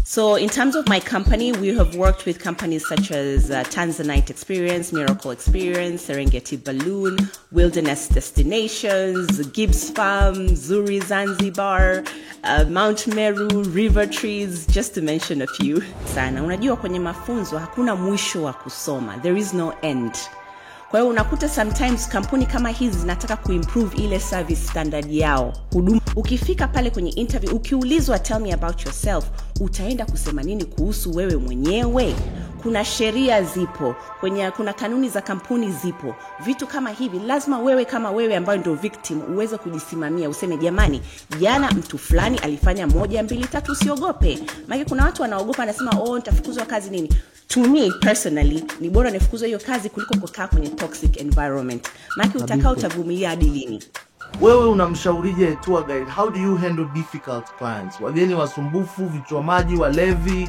So in terms of my company, we have worked with companies such as Tanzanite Experience, Miracle Experience, Serengeti Balloon, Wilderness Destinations, Gibbs Farm, Zuri Zanzibar, Mount Meru, River Trees, just to mention a few. Sana, unajua kwenye mafunzo hakuna mwisho wa kusoma. There is no end. Kwa hiyo unakuta sometimes kampuni kama hizi zinataka kuimprove ile service standard yao. Huduma ukifika pale kwenye interview ukiulizwa tell me about yourself, utaenda kusema nini kuhusu wewe mwenyewe? Kuna sheria zipo, kuna kanuni za kampuni zipo. Vitu kama hivi lazima wewe kama wewe ambaye ndio victim uweze kujisimamia, useme jamani, jana mtu fulani alifanya 1 2 3, usiogope. Maana kuna watu wanaogopa anasema nitafukuzwa kazi nini? To me personally, ni bora nifukuzwe hiyo kazi kuliko kukaa kwenye toxic environment. Maana utakao utavumilia hadi lini? Wewe unamshaurije tour guide? How do you handle difficult clients? Wageni wasumbufu, vichwamaji, walevi,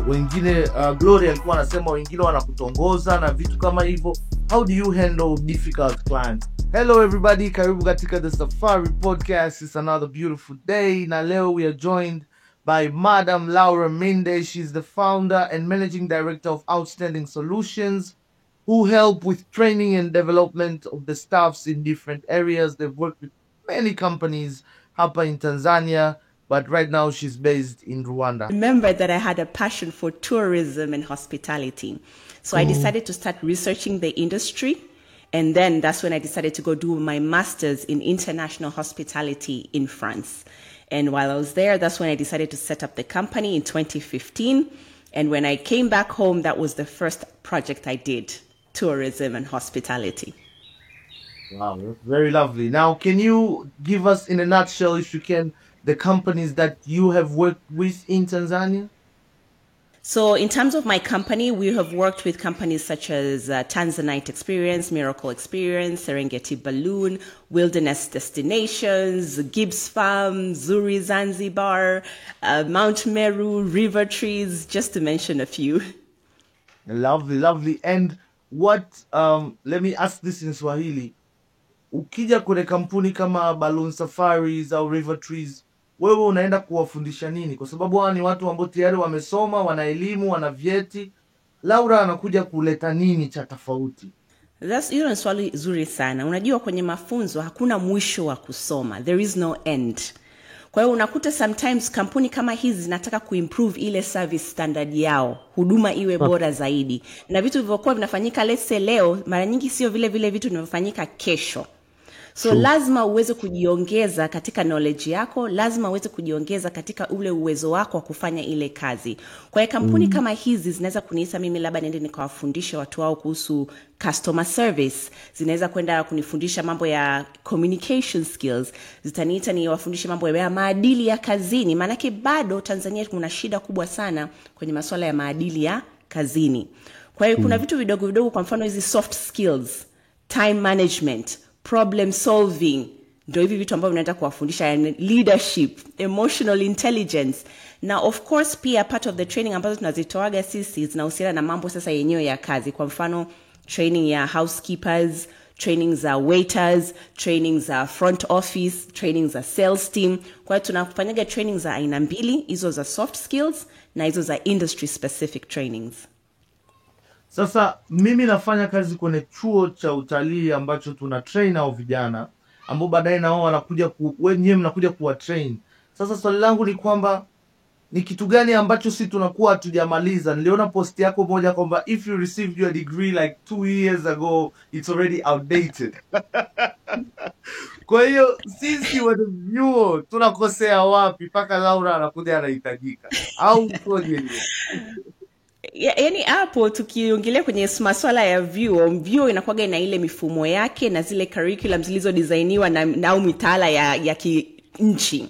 wengine Gloria alikuwa anasema wengine wanakutongoza na vitu kama hivyo. How do you handle difficult clients? Hello everybody, karibu katika The Safari Podcast. It's another beautiful day. Na leo we are joined by Madam Laura Mende. She's the founder and managing director of Outstanding Solutions, who help with training and development of the staffs in different areas. They've worked with many companies hapa in Tanzania, but right now she's based in Rwanda. Remember that I had a passion for tourism and hospitality. So I decided to start researching the industry. And then that's when I decided to go do my master's in international hospitality in France. And while I was there, that's when I decided to set up the company in 2015. And when I came back home, that was the first project I did, tourism and hospitality. Wow, that's very lovely. Now, can you give us in a nutshell, if you can, the companies that you have worked with in Tanzania? So in terms of my company, we have worked with companies such as Tanzanite Experience, Miracle Experience, Serengeti Balloon, Wilderness Destinations, Gibbs Farm, Zuri Zanzibar, Mount Meru, River Trees, just to mention a few. Lovely, lovely. And what, let me ask this in Swahili. Ukija kwenye kampuni kama Balloon Safaris au River Trees, wewe unaenda kuwafundisha nini? Kwa sababu hawa ni watu ambao tayari wamesoma, wana elimu, wana vyeti. Laura anakuja kuleta nini cha tofauti? Hilo ni swali zuri sana. Unajua kwenye mafunzo hakuna mwisho wa kusoma. There is no end. Kwa hiyo unakuta sometimes kampuni kama hizi zinataka kuimprove ile service standard yao, huduma iwe bora zaidi. Na vitu vilivyokuwa vinafanyika let's say leo, mara nyingi sio vile vitu vinavyofanyika kesho. So lazima uweze kujiongeza katika knowledge yako, lazima uweze kujiongeza katika ule uwezo wako wa kufanya ile kazi. Kwa hiyo kampuni kama hizi zinaweza kuniita mimi labda niende nikawafundisha watu wao kuhusu customer service, zinaweza kwenda kunifundisha mambo ya communication skills, zitaniita niwafundishe mambo ya maadili ya kazini. Maana yake bado Tanzania kuna shida kubwa sana kwenye masuala ya maadili ya kazini. Kwa hiyo kuna vitu vidogo vidogo, kwa mfano hizi soft skills, time management, problem solving, ndio hivi vitu ambavyo naenda kuwafundisha, leadership, emotional intelligence. Na of course pia part of the training ambazo tunazitoaga sisi zinahusiana na mambo sasa yenyewe ya kazi. Kwa mfano training ya housekeepers, training za waiters, training za front office, training za sales team. Kwa hiyo tunafanyaga training za aina mbili, hizo za soft skills na hizo za industry specific trainings. Sasa mimi nafanya kazi kwenye chuo cha utalii ambacho tuna train au vijana ambao baadaye nao wanakuja wenyewe mnakuja kuwa train. Sasa swali langu ni kwamba ni kitu gani ambacho sisi tunakuwa hatujamaliza? Niliona post yako moja kwamba if you received your degree like 2 years ago, it's already outdated. Kwa hiyo sisi wa vyuo tunakosea wapi mpaka Laura anakuja anahitajika? Au koje? Yaani hapo tukiongelea kwenye masuala ya vyuo inakuwaga ina ile mifumo yake na zile curriculum zilizodesigniwa na au mitaala ya kinchi.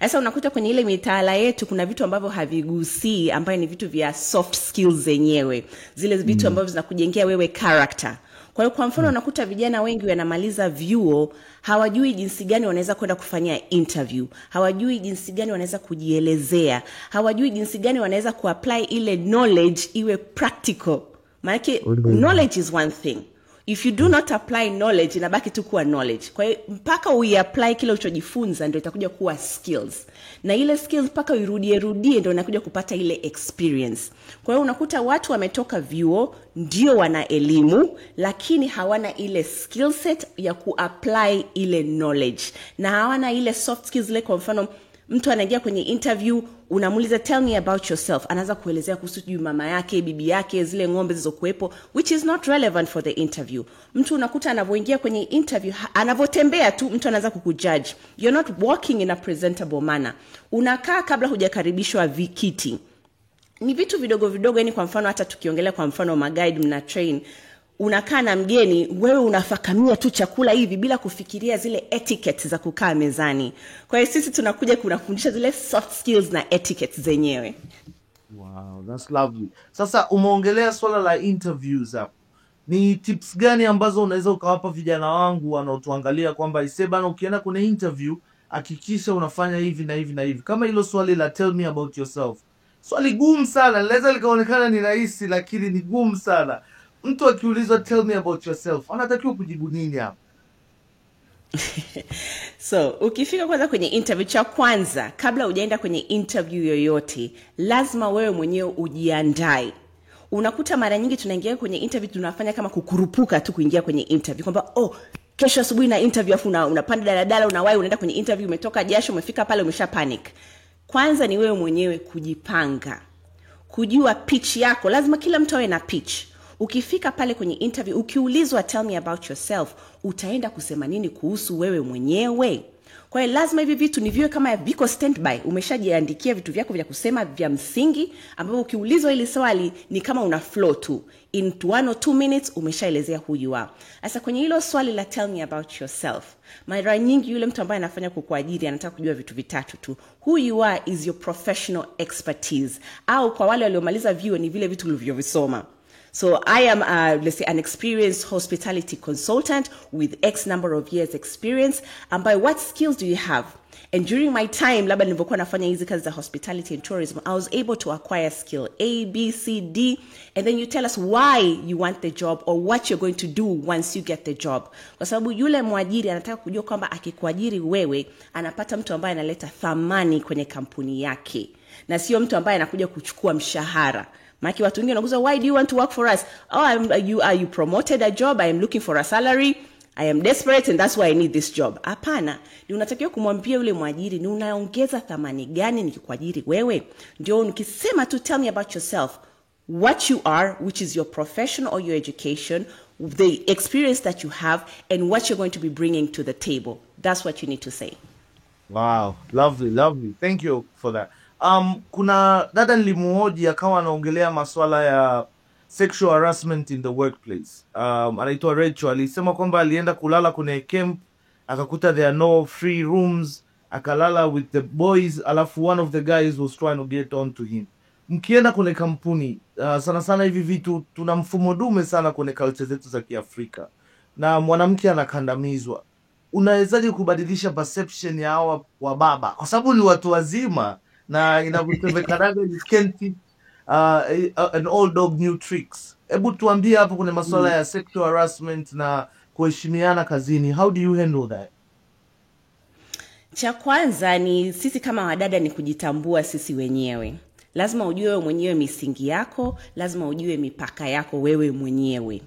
Sasa unakuta kwenye ile mitaala yetu kuna vitu ambavyo havigusii, ambayo ni vitu vya soft skills zenyewe. Zile vitu ambavyo zinakujengea wewe character. Kwa hiyo kwa mfano unakuta vijana wengi wanamaliza vyuo, hawajui jinsi gani wanaweza kwenda kufanya interview, hawajui jinsi gani wanaweza kujielezea, hawajui jinsi gani wanaweza kuapply ile knowledge iwe practical. Maana knowledge is one thing. If you do not apply knowledge, inabaki tu kuwa knowledge. Kwa hiyo mpaka uiapply kile ulichojifunza ndio itakuja kuwa skills. Na ile skills mpaka uirudie ndio inakuja kupata ile experience. Kwa hiyo unakuta watu wametoka vyuo ndio wana elimu lakini hawana ile skill set ya kuapply ile knowledge. Na hawana ile soft skills ile. Kwa mfano mtu anaingia kwenye interview, unamuuliza tell me about yourself, anaanza kuelezea kuhusu mama yake, bibi yake, zile ng'ombe zilizokuepo, which is not relevant for the interview. Mtu unakuta anavyoingia kwenye interview, anavotembea tu mtu anaanza kukujudge. You're not walking in a presentable manner. Unakaa kabla hujakaribishwa vikiti. Ni vitu vidogo yani. Kwa mfano hata tukiongelea kwa mfano maguide mna train, unakaa na mgeni, wewe unafakamia tu chakula hivi bila kufikiria zile etiquette za kukaa mezani. Kwa hiyo sisi tunakuja kunafundisha zile soft skills na etiquette zenyewe. Wow, that's lovely. Sasa umeongelea swala la interviews hapo. Ni tips gani ambazo unaweza ukawapa vijana wangu wanaotuangalia kwamba bana ukienda kwenye interview hakikisha unafanya hivi na hivi na hivi? Kama hilo swali la tell me about yourself. Swali gumu sana, linaweza likaonekana ni rahisi lakini ni gumu sana. Mtu akiulizwa tell me about yourself, anatakiwa kujibu nini hapo? So, ukifika kwanza kwenye interview, cha kwanza kabla hujaenda kwenye interview yoyote, lazima wewe mwenyewe ujiandae. Unakuta mara nyingi tunaingia kwenye interview tunafanya kama kukurupuka tu kuingia kwenye interview. Kwamba kesho asubuhi na interview afu unapanda daladala unawahi unaenda kwenye interview, umetoka jasho, umefika pale umesha panic. Kwanza ni wewe mwenyewe kujipanga. Kujua pitch yako, lazima kila mtu awe na pitch. Ukifika pale kwenye interview, ukiulizwa tell me about yourself, utaenda kusema nini kuhusu wewe mwenyewe? Kwa hiyo lazima hivi vitu ni viwe kama viko standby. Umeshajiandikia vitu vyako vya kusema vya msingi, ambapo ukiulizwa ile swali ni kama una flow tu. In 1 or 2 minutes umeshaelezea who you are. Sasa kwenye hilo swali la tell me about yourself, mara nyingi yule mtu ambaye anafanya kukuajiri anataka kujua vitu vitatu tu. Who you are is your professional expertise. Au kwa wale waliomaliza vyuo ni vile vitu ulivyovisoma. So I am, let's say, an experienced hospitality consultant with X number of years experience. And by what skills do you have? And during my time, labda nilivyokuwa nafanya hizi kazi za hospitality and tourism, I was able to acquire skill A, B, C, D. And then you tell us why you want the job or what you're going to do once you get the job. Kwa sababu yule mwajiri anataka kujua kwamba akikuajiri wewe, anapata mtu ambaye analeta thamani kwenye kampuni yake. Na sio mtu ambaye anakuja kuchukua mshahara. Maki watu wengine wanakuza, why do you want to work for us? Are you promoted a job? I am looking for a salary. I am desperate and that's why I need this job. Hapana, ni unatakiwa kumwambia yule mwajiri ni unaongeza thamani gani nikikuajiri wewe. Ndio nikisema tu tell me about yourself, what you are, which is your profession or your education, the experience that you have and what you're going to be bringing to the table. That's what you need to say. Wow, lovely. Thank you for that. Kuna dada nilimuhoji akawa anaongelea masuala ya sexual harassment in the workplace. Anaitwa Rachel, alisema kwamba alienda kulala kwenye camp, akakuta there are no free rooms, akalala with the boys, alafu one of the guys was trying to get on to him. Mkienda kwenye kampuni, sana hivi vitu tuna mfumo dume sana kwenye culture zetu za Kiafrika. Na mwanamke anakandamizwa. Unawezaje kubadilisha perception ya hawa wa baba? Kwa sababu ni watu wazima. Na inavyosemekanaga you can't teach an old dog new tricks. Hebu tuambie hapo kuna masuala ya sexual harassment na kuheshimiana kazini. How do you handle that? Cha kwanza ni sisi kama wadada ni kujitambua sisi wenyewe. Lazima ujue wewe mwenyewe misingi yako, lazima ujue mipaka yako wewe mwenyewe.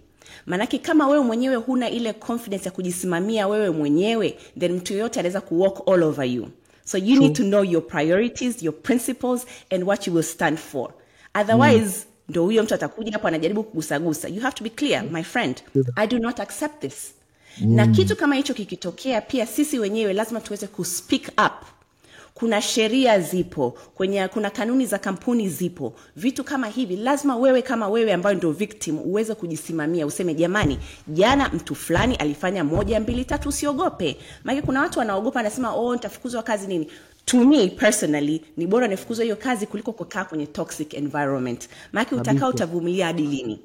Manake kama wewe mwenyewe huna ile confidence ya kujisimamia wewe mwenyewe, then mtu yote anaweza kuwalk all over you. So you need to know your priorities, your principles, and what you will stand for. Otherwise, ndo huyo mtu atakuja hapo anajaribu kugusagusa. You have to be clear, my friend. I do not accept this. Na kitu kama hicho kikitokea, pia sisi wenyewe lazima tuweze speak up. Kuna sheria zipo, kuna kanuni za kampuni zipo. Vitu kama hivi, lazima wewe kama wewe ambayo ndio victim uweze kujisimamia. Useme jamani, jana mtu fulani alifanya 1, 2, 3, usiogope. Maana kuna watu wanaogopa anasema nitafukuzwa kazi nini. To me personally, ni bora nifukuzwe hiyo kazi kuliko kukaa kwenye toxic environment. Maana utakaa utavumilia hadi lini?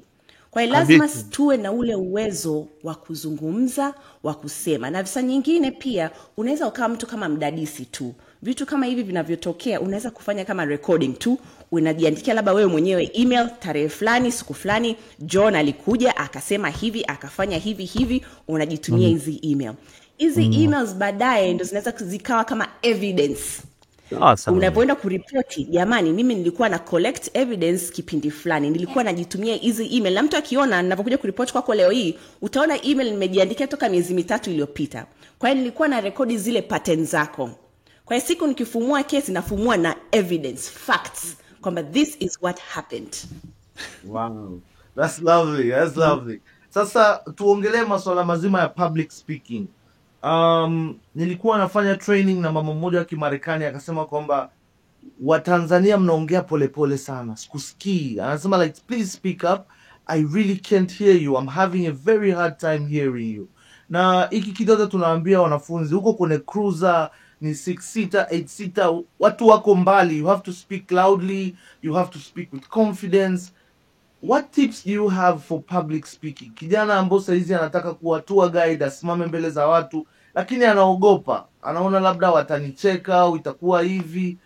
Kwa hiyo lazima tuwe na ule uwezo wa kuzungumza, wa kusema. Na visa nyingine pia unaweza ukawa mtu kama mdadisi tu. Vitu kama hivi vinavyotokea unaweza kufanya kama recording tu, unajiandikia labda wewe mwenyewe email, tarehe fulani, siku fulani, John alikuja akasema hivi, akafanya hivi, unajitumia hizi email. Hizi emails baadaye ndo zinaweza zikawa kama evidence. Unapoenda kuripoti, jamani mimi nilikuwa na collect evidence kipindi fulani, nilikuwa najitumia hizi email, na mtu akiona ninapokuja kuripoti kwako leo hii, utaona email nimejiandikia toka miezi 3 iliyopita. Kwa hiyo nilikuwa na rekodi zile patterns zako. Kwa hiyo siku nikifumua kesi nafumua na evidence, facts, kwamba this is what happened. Wow. That's lovely. That's lovely. Sasa tuongelee masuala mazima ya public speaking. Nilikuwa nafanya training na mama mmoja wa Kimarekani akasema kwamba Watanzania mnaongea polepole sana. Sikusikii. Anasema like, please speak up. I really can't hear you. I'm having a very hard time hearing you. Na hiki kidogo tunaambia wanafunzi huko kwenye cruiser ni 6-seater, 8-seater, watu wako mbali. You have to speak loudly. You have to speak with confidence. What tips do you have for public speaking? Kijana ambaye saizi anataka kuwa tour guide, asimame mbele za watu, lakini anaogopa. Anaona labda watanicheka au itakuwa hivi.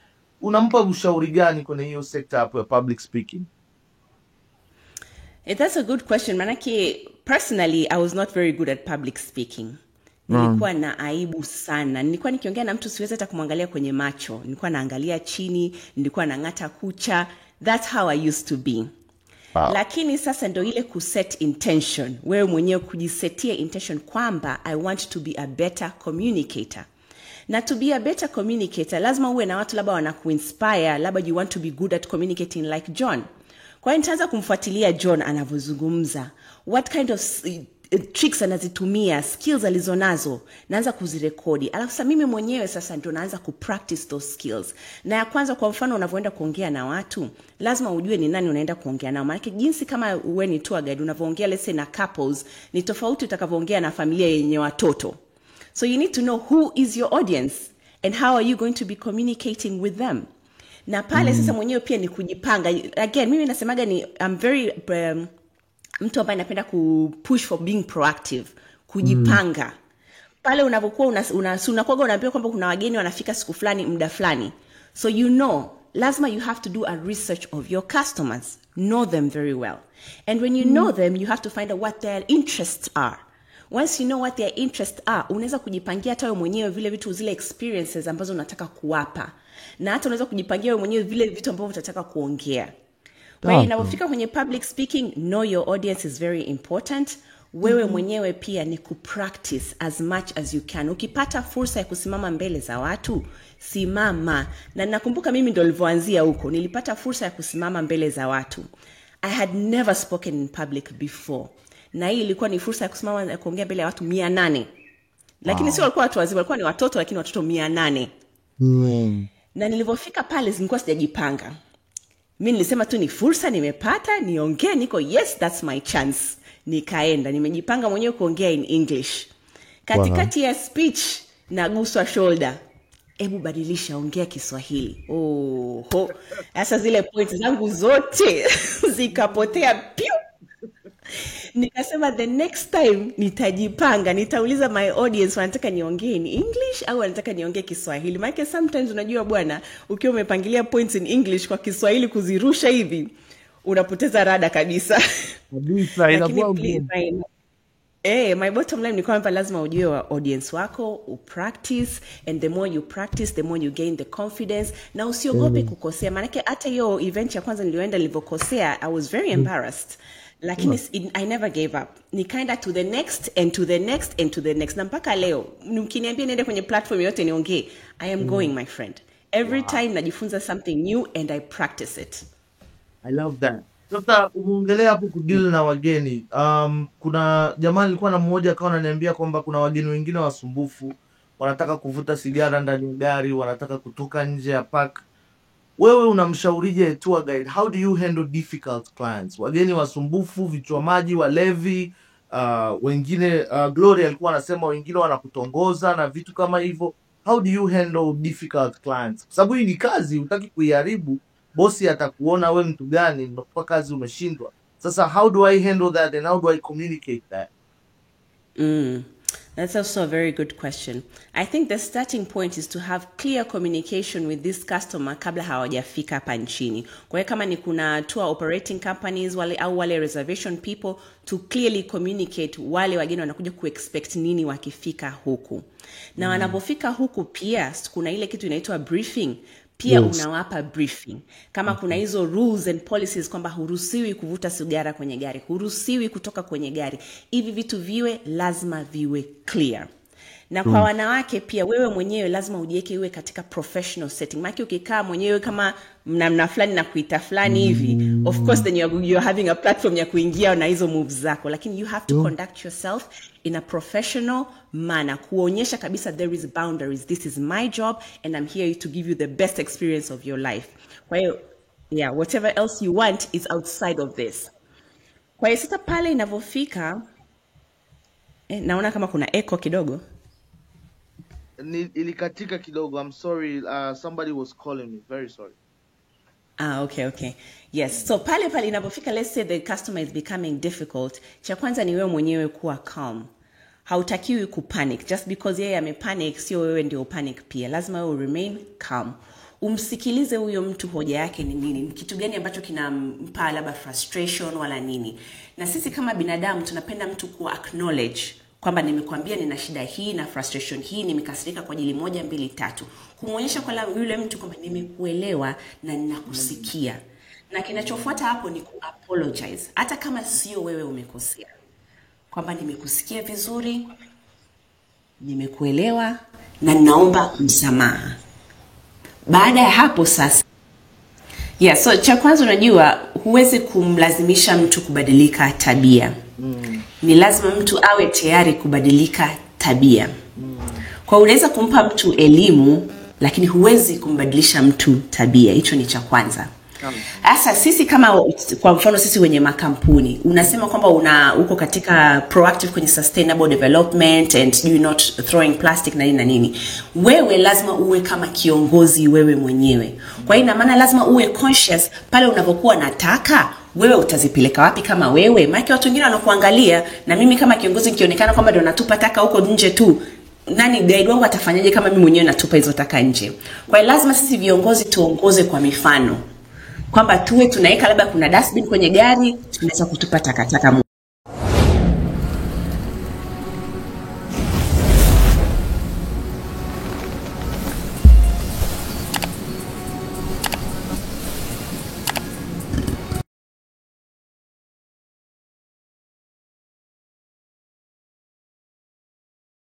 Unampa ushauri gani kwenye hiyo sekta hapo ya public speaking? That's a good question. Manake, personally, I was not very good at public speaking. Nilikuwa na aibu sana. Nilikuwa nikiongea na mtu siwezi hata kumwangalia kwenye macho. Nilikuwa naangalia chini, nilikuwa nang'ata kucha. That's how I used to be. Wow. Lakini sasa ndo ile kuset intention. Wewe mwenyewe kujisetia intention kwamba I want to be a better communicator. Na to be a better communicator, lazima uwe na watu labda wanakuinspire, labda you want to be good at communicating like John. Kwa hiyo nitaanza kumfuatilia John anavyozungumza. What kind of tricks anazitumia, skills alizonazo, naanza kuzirekodi. Alafu sasa mimi mwenyewe sasa ndio naanza kupractice those skills. Na ya kwanza, kwa mfano unavyoenda kuongea na watu, lazima ujue ni nani unaenda kuongea nao. Maana jinsi kama uwe ni tour guide unavyoongea let's say na couples, ni tofauti utakavyoongea na familia yenye watoto. So you need to know who is your audience and how are you going to be communicating with them. Na pale sasa mwenyewe pia ni kujipanga. Again, mimi nasemaga ni I'm very mtu ambaye anapenda kupush for being proactive, kujipanga. Pale unapokuwa unakuwa unaambiwa kwamba kuna wageni wanafika siku fulani muda fulani. So you know, lazima you have to do a research of your customers, know them very well. And when you know them, you have to find out what their interests are. Once you know what their interests are, unaweza kujipangia hata wewe mwenyewe vile vitu, zile experiences ambazo unataka kuwapa. Na hata unaweza kujipangia wewe mwenyewe vile vitu ambavyo utataka kuongea. Kwa hiyo inapofika kwenye public speaking, know your audience is very important. Wewe mwenyewe pia ni kupractice as much as you can. Ukipata fursa ya kusimama mbele za watu, simama. Na nakumbuka mimi ndo nilivyoanzia huko. Nilipata fursa ya kusimama mbele za watu. I had never spoken in public before. Na hii ilikuwa ni fursa ya kusimama na kuongea mbele ya watu 800. Lakini sio walikuwa watu wazima, walikuwa ni watoto, lakini watoto 800. Na nilipofika pale nilikuwa sijajipanga. Mimi nilisema tu ni fursa nimepata, niongee, niko yes, that's my chance. Nikaenda, nimejipanga mwenyewe kuongea in English. Katikati ya speech naguswa shoulder. Hebu badilisha, ongea Kiswahili. Sasa zile points zangu zote zikapotea piu. Nikasema the next time nitajipanga, nitauliza my audience wanataka niongee in English au wanataka niongee Kiswahili. Maana sometimes unajua bwana, ukiwa umepangilia points in English kwa Kiswahili kuzirusha hivi, unapoteza rada kabisa. Kabisa inakuwa my bottom line ni kwamba lazima ujue wa audience wako, upractice, and the more you practice, the more you gain the confidence. Na usiogope kukosea. Maana hata hiyo event ya kwanza nilioenda nilivokosea, I was very embarrassed. Lakini I never gave up. Nikaenda to the next and to the next and to the next. Na mpaka leo, mkiniambia niende kwenye platform yote niongee, I am going, my friend. Every time najifunza something new and I practice it. I love that. Sasa umeongelea hapo kudeal na wageni. Kuna jamaa nilikuwa na mmoja akawa ananiambia kwamba kuna wageni wengine wasumbufu, wanataka kuvuta sigara ndani ya gari, wanataka kutoka nje ya park. Wewe unamshaurije tour guide? How do you handle difficult clients? Wageni wasumbufu, vichwa maji, walevi, wengine Gloria alikuwa anasema wengine wanakutongoza na vitu kama hivyo. How do you handle difficult clients? Sababu hii ni kazi, hutaki kuiharibu. Bosi atakuona wewe mtu gani, unakuwa kazi umeshindwa. Sasa how do I handle that and how do I communicate that? That's also a very good question. I think the starting point is to have clear communication with this customer kabla hawajafika hapa nchini. Kwa hiyo kama ni kuna tour operating companies wale reservation people, to clearly communicate wale wageni wanakuja kuexpect nini wakifika huku. Na wanapofika huku pia kuna ile kitu inaitwa briefing. Pia unawapa briefing. Kama kuna hizo rules and policies kwamba huruhusiwi kuvuta sigara kwenye gari, huruhusiwi kutoka kwenye gari. Hivi vitu viwe lazima viwe clear. Na kwa wanawake pia wewe mwenyewe lazima ujiweke iwe katika professional setting. Maki ukikaa mwenyewe kama mna fulani na kuita fulani hivi, of course then you're having a platform ya kuingia na hizo moves zako, lakini you have to conduct yourself in a professional manner, kuonyesha kabisa there is boundaries, this is my job and I'm here to give you the best experience of your life. Kwa hiyo whatever else you want is outside of this. Kwa hiyo sasa pale inavyofika naona kama kuna echo kidogo. Ilikatika kidogo. I'm sorry, somebody was calling me. Very sorry. Okay. Yes. So pale inapofika, let's say the customer is becoming difficult, cha kwanza ni wewe mwenyewe kuwa calm. Hautakiwi kupanic. Just because yeye amepanic, sio wewe ndio panic pia. Lazima wewe remain calm. Umsikilize huyo mtu hoja yake ni nini. Kitu gani ambacho kinampa labda frustration wala nini. Na sisi kama binadamu tunapenda mtu ku acknowledge kwamba nimekwambia nina shida hii na frustration hii, nimekasirika kwa ajili 1 2 3. Kumuonyesha kwa yule mtu kwamba nimekuelewa na ninakusikia. Na kinachofuata hapo ni ku-apologize. Hata kama sio wewe umekosea. Kwamba nimekusikia vizuri, nimekuelewa na ninaomba msamaha. Baada ya hapo sasa, so cha kwanza unajua huwezi kumlazimisha mtu kubadilika tabia. Ni lazima mtu awe tayari kubadilika tabia. Kwa unaweza kumpa mtu elimu lakini huwezi kumbadilisha mtu tabia. Hicho ni cha kwanza. Sasa sisi kama kwa mfano sisi wenye makampuni unasema kwamba uko katika proactive kwenye sustainable development and you not throwing plastic na nini. Wewe lazima uwe kama kiongozi wewe mwenyewe. Kwa hiyo ina maana lazima uwe conscious pale unapokuwa nataka wewe utazipeleka wapi kama wewe. Maana watu wengine wanakuangalia na mimi kama kiongozi nikionekana kwamba ndio natupa taka huko nje tu, nani guide wangu atafanyaje kama mimi mwenyewe natupa hizo taka nje? Kwa hiyo lazima sisi viongozi tuongoze kwa mifano. Kwamba tuwe tunaweka labda kuna dustbin kwenye gari, tunaweza kutupa takataka